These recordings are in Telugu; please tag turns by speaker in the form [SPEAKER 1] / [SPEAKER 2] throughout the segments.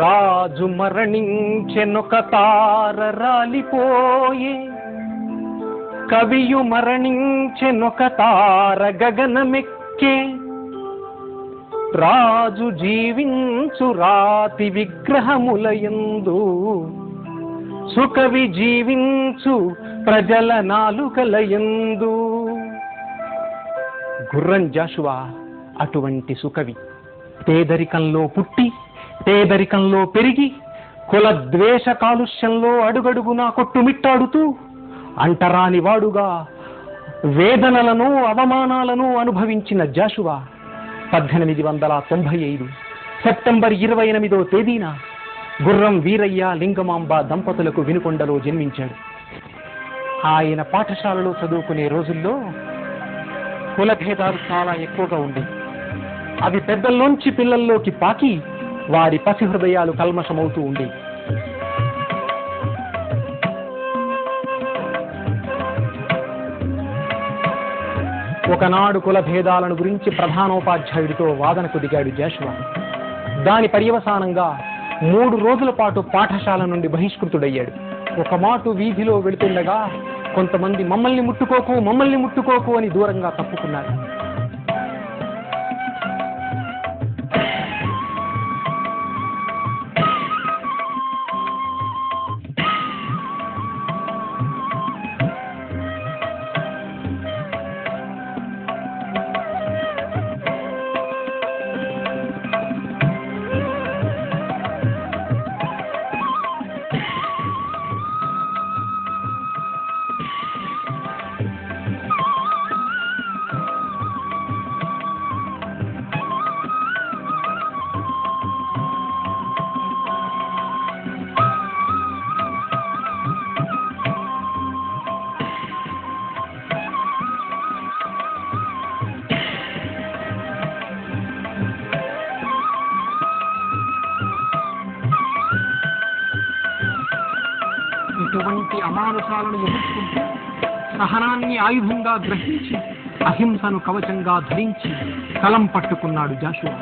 [SPEAKER 1] రాజు మరణించెనొక తార రాలిపోయే, కవియు మరణించెనొక తార గగనమెక్కే. రాజు జీవించు రాతి విగ్రహములయందు, సుకవి జీవించు ప్రజల నాలుకలయందు. గుర్రం జాషువా అటువంటి సుకవి. పేదరికంలో పుట్టి పేదరికంలో పెరిగి కుల ద్వేష కాలుష్యంలో అడుగడుగునా కొట్టుమిట్టాడుతూ అంటరాని వాడుగా వేదనలను అవమానాలను అనుభవించిన జాషువా 1895 సెప్టెంబర్ 28వ తేదీన గుర్రం వీరయ్య లింగమాంబ దంపతులకు వినుకొండలో జన్మించాడు. ఆయన పాఠశాలలో చదువుకునే రోజుల్లో కులభేదాలు చాలా ఎక్కువగా ఉండేవి. అవి పెద్దల్లోంచి పిల్లల్లోకి పాకి వారి పసి హృదయాలు కల్మషమవుతూ ఉండేవి. ఒకనాడు కుల భేదాలను గురించి ప్రధానోపాధ్యాయుడితో వాదనకు దిగాడు జాషువా. దాని పర్యవసానంగా 3 రోజుల పాటు పాఠశాల నుండి బహిష్కృతుడయ్యాడు. ఒక మాట వీధిలో వెళుతుండగా కొంతమంది మమ్మల్ని ముట్టుకోకు అని దూరంగా తప్పుకున్నారు. ఇటువంటి అమానుషాలను ఎదుర్కొంటూ సహనాన్ని ఆయుధంగా గ్రహించి అహింసను కవచంగా ధరించి కలం పట్టుకున్నాడు జాషువా.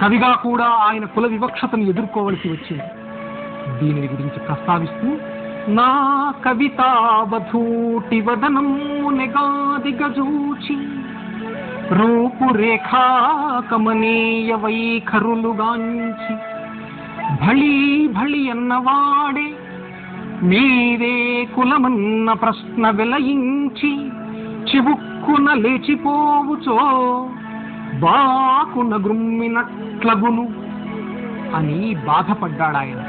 [SPEAKER 1] కవిగా కూడా ఆయన కుల వివక్షతను ఎదుర్కోవలసి వచ్చింది. దీనిని గురించి ప్రస్తావిస్తూ నా కవితావధూటి వదనమునెగాదిగజూచి రూపురేఖా కమనీయ వైఖరులుగాంచి భళీ భళి అన్నవాడే మీరే కులమన్న ప్రశ్న వెలయించి చివుక్కున లేచిపోవుచో బాకున గ్రుమ్మినట్లగును అని బాధపడ్డాడాయన.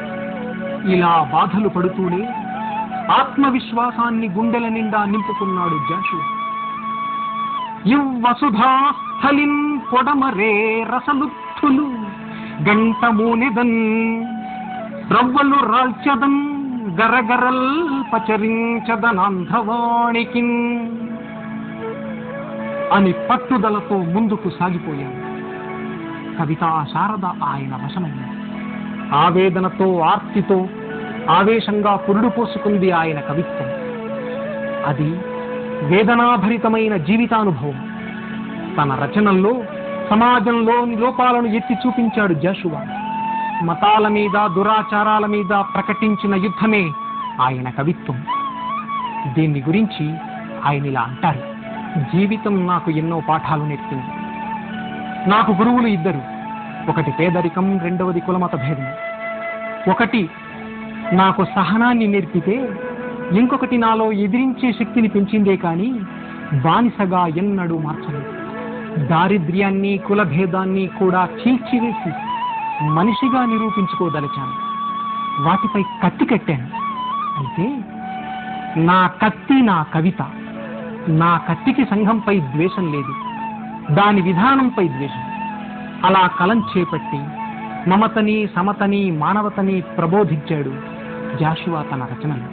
[SPEAKER 1] ఇలా బాధలు పడుతూనే ఆత్మవిశ్వాసాన్ని గుండెల నిండా నింపుకున్నాడు జాషువా. యువసుధాస్థలిన్ పొడమరే రసలుత్తులు గంట మూనెదన్ రవ్వలు రాల్చదన్ గరగరల్ పచరించదనాంధ్రవాణికి అని పట్టుదలతో ముందుకు సాగిపోయాడు. కవితా శారద ఆయన వశమైంది. ఆవేదనతో ఆర్తితో ఆవేశంగా పురుడు పోసుకుంది ఆయన కవిత్వం. అది వేదనాభరితమైన జీవితానుభవం. తన రచనల్లో సమాజంలోని లోపాలను ఎత్తి చూపించాడు జాషువా. మతాల మీద దురాచారాల మీద ప్రకటించిన యుద్ధమే ఆయన కవిత్వం. దీన్ని గురించి ఆయన ఇలా అంటారు: జీవితం నాకు ఎన్నో పాఠాలు నేర్పింది. నాకు గురువులు 2. ఒకటి పేదరికం, రెండవది కులమత భేదం. ఒకటి నాకు సహనాన్ని నేర్పితే ఇంకొకటి నాలో ఎదిరించే శక్తిని పెంచిందే కానీ బానిసగా ఎన్నడూ మార్చలేదు. దారిద్ర్యాన్ని కులభేదాన్ని కూడా చీల్చివేసి మనిషిగా నిరూపించుకోదలిచాను. వాటిపై కత్తి కట్టాను. అయితే నా కత్తి నా కవిత. నా కత్తికి సంఘంపై ద్వేషం లేదు, దాని విధానంపై ద్వేషం. అలా కలం చేపట్టి మమతని, సమతని, మానవతని ప్రబోధించాడు జాషువా తన రచనలు.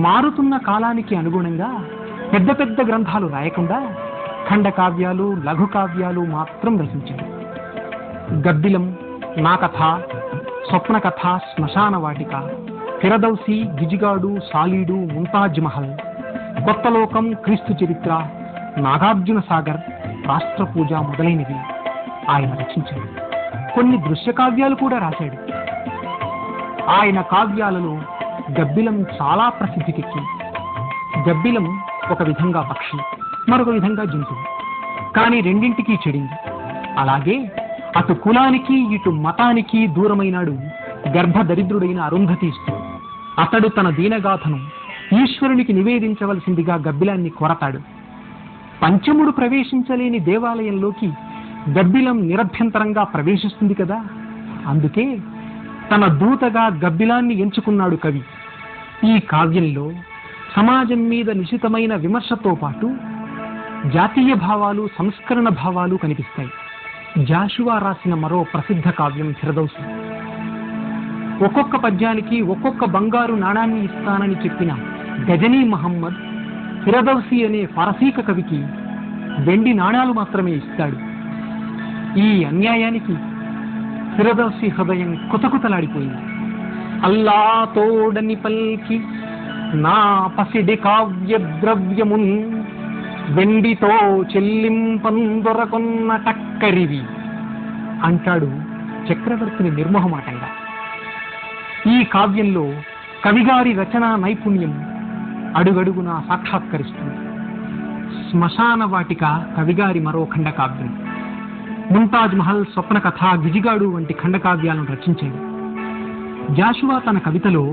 [SPEAKER 1] మారుతున్న కాలానికి అనుగుణంగా పెద్ద పెద్ద గ్రంథాలు రాయకుండా ఖండకావ్యాలు, లఘు కావ్యాలు మాత్రం రచించాడు. గబ్బిలం, నా కథ, స్వప్న కథ, శ్మశాన వాటిక, ఫిరదౌసి, గిజిగాడు, సాలీడు, ముంతాజ్ మహల్, కొత్త లోకం, క్రీస్తు చరిత్ర, నాగార్జున సాగర్, రాష్ట్ర పూజ మొదలైనవి ఆయన రచించాడు. కొన్ని దృశ్య కావ్యాలు కూడా రాశాడు. ఆయన కావ్యాలలో గబ్బిలం చాలా ప్రసిద్ధికెక్కింది. గబ్బిలం ఒక విధంగా పక్షి, మరొక విధంగా జంతువు, కానీ రెండింటికి చెడింది. అలాగే అటు కులానికి ఇటు మతానికి దూరమైనాడు గర్భదరిద్రుడైన అరుంధతీస్తు. అతడు తన దీనగాథను ఈశ్వరునికి నివేదించవలసిందిగా గబ్బిలాన్ని కోరతాడు. పంచముడు ప్రవేశించలేని దేవాలయంలోకి గబ్బిలం నిరభ్యంతరంగా ప్రవేశిస్తుంది కదా, అందుకే తన దూతగా గబ్బిలాన్ని ఎంచుకున్నాడు కవి. ఈ కావ్యంలో సమాజం మీద నిశితమైన విమర్శతో పాటు జాతీయ భావాలు, సంస్కరణ భావాలు కనిపిస్తాయి. జాషువా రాసిన మరో ప్రసిద్ధ కావ్యం ఫిర్దౌసి. ఒక్కొక్క పద్యానికి ఒక్కొక్క బంగారు నాణాన్ని ఇస్తానని చెప్పిన గజనీ మహమ్మద్ ఫిర్దౌసి అనే ఫారసీక కవికి వెండి నాణాలు మాత్రమే ఇస్తాడు. ఈ అన్యాయానికి ఫిర్దౌసి హృదయం కుతకుతలాడిపోయింది. అల్లా తోడని పల్కి నా పసిడి కావ్య ద్రవ్యమున్ వెండితో చెల్లింపందొరకొన్న టక్కరివి అంటాడు చక్రవర్తిని నిర్మోహమాటంగా. ఈ కావ్యంలో కవిగారి రచనా నైపుణ్యం అడుగడుగునా సాక్షాత్కరిస్తుంది. శ్మశాన వాటిక కవిగారి మరో ఖండకావ్యం. ముంతాజ్ మహల్, స్వప్న కథ, గిజిగాడు వంటి ఖండకావ్యాలను రచించాడు. జాషువా తన కవితలో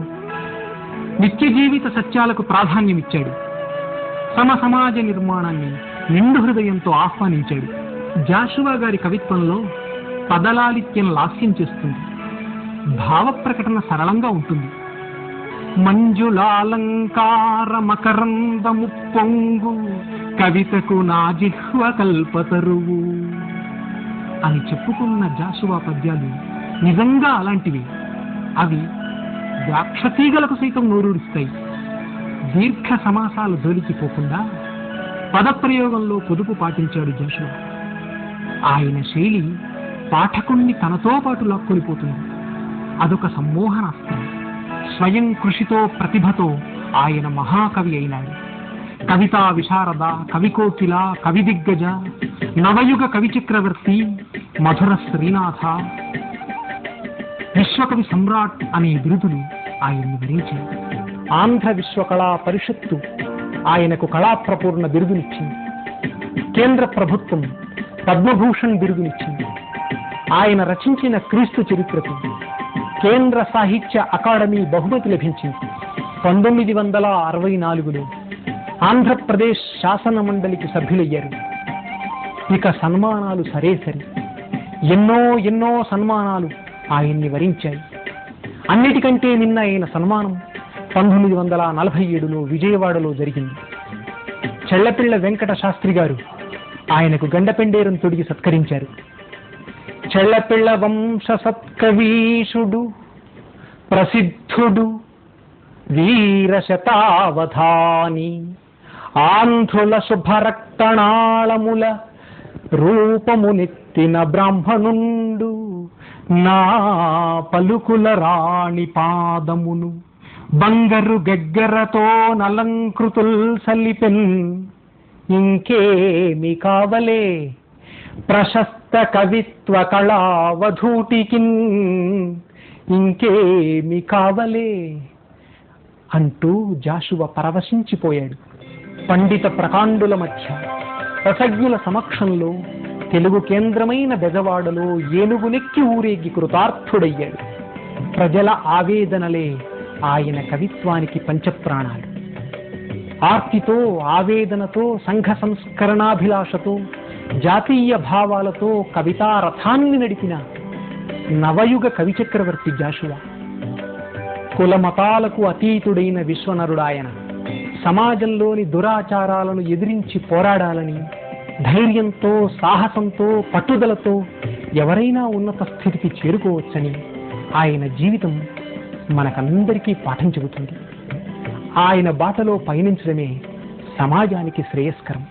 [SPEAKER 1] నిత్య జీవిత సత్యాలకు ప్రాధాన్యమిచ్చాడు. సమాజ నిర్మాణాన్ని నిండు హృదయంతో ఆహ్వానించాడు. జాషువా గారి కవిత్వంలో పదలాలిత్యం లాస్యం చేస్తుంది. భావ ప్రకటన సరళంగా ఉంటుంది. మంజులాలంకార మకరందము పొంగు కవితకు నా జిహ్వ కల్పతరువు అని చెప్పుకున్న జాషువా పద్యాలు నిజంగా అలాంటివి. అవి ద్రాక్షతీగలకు సైతం నోరూరిస్తాయి. దీర్ఘ సమాసాల జోలికి పోకుండా పదప్రయోగంలో పొదుపు పాటించాడు జాషువా. ఆయన శైలి పాఠకుణ్ణి తనతో పాటు లాక్కొనిపోతుంది. అదొక సమ్మోహనాస్త్రం. స్వయం కృషితో, ప్రతిభతో ఆయన మహాకవి అయినాడు. కవితా విశారద, కవికోకిల, కవి దిగ్గజ, నవయుగ కవి చక్రవర్తి, మధుర శ్రీనాథ, విశ్వకవి సమ్రాట్ అనే బిరుదులు ఆయన్ని వరించాయి. ఆంధ్ర విశ్వకళా పరిషత్తు ఆయనకు కళాప్రపూర్ణ బిరుదునిచ్చింది. కేంద్ర ప్రభుత్వం పద్మభూషణ్ బిరుదునిచ్చింది. ఆయన రచించిన క్రీస్తు చరిత్రకు కేంద్ర సాహిత్య అకాడమీ బహుమతి లభించింది. 1964లో ఆంధ్రప్రదేశ్ శాసన మండలికి సభ్యులయ్యారు. ఇక సన్మానాలు సరే సరి, ఎన్నో సన్మానాలు ఆయన్ని వరించాయి. అన్నిటికంటే నిన్న అయిన సన్మానం 1947లో విజయవాడలో జరిగింది. చెళ్లపిళ్ల వెంకట శాస్త్రి గారు ఆయనకు గండపెండేరం తొడిగి సత్కరించారు. చెళ్లపిళ్ల వంశ సత్కవీషుడు ప్రసిద్ధుడు వీర శతావధాని ఆంధ్రుల శుభరక్తనాళముల రూపమునెత్తిన బ్రాహ్మణుండు నా పలుకుల రాణి పాదమును బంగరు గగ్గరతో నలంకృతుల్ సలిపెన్ ఇంకేమి కావలే ప్రశస్త కవిత్వ కళావధూటికిన్ ఇంకేమి కావలే అంటూ జాషువా పరవశించిపోయాడు. పండిత ప్రకాండుల మధ్య, రసజ్ఞుల సమక్షంలో తెలుగు కేంద్రమైన బెజవాడలో ఏనుగునెక్కి ఊరేగి కృతార్థుడయ్యాడు. ప్రజల ఆవేదనలే ఆయన కవిత్వానికి పంచప్రాణాలు. ఆర్తితో, ఆవేదనతో, సంఘ సంస్కరణాభిలాషతో, జాతీయ భావాలతో కవితా రథాన్ని నడిపిన నవయుగ కవి చక్రవర్తి జాషువా. కులమతాలకు అతీతుడైన విశ్వనరుడాయన. సమాజంలోని దురాచారాలను ఎదిరించి పోరాడాలని ధైర్యంతో, సాహసంతో, పట్టుదలతో ఎవరైనా ఉన్నత స్థితికి చేరుకోవచ్చని ఆయన జీవితం మనకందరికీ పాఠం చెబుతుంది. ఆయన బాటలో పయనించడమే సమాజానికి శ్రేయస్కరం.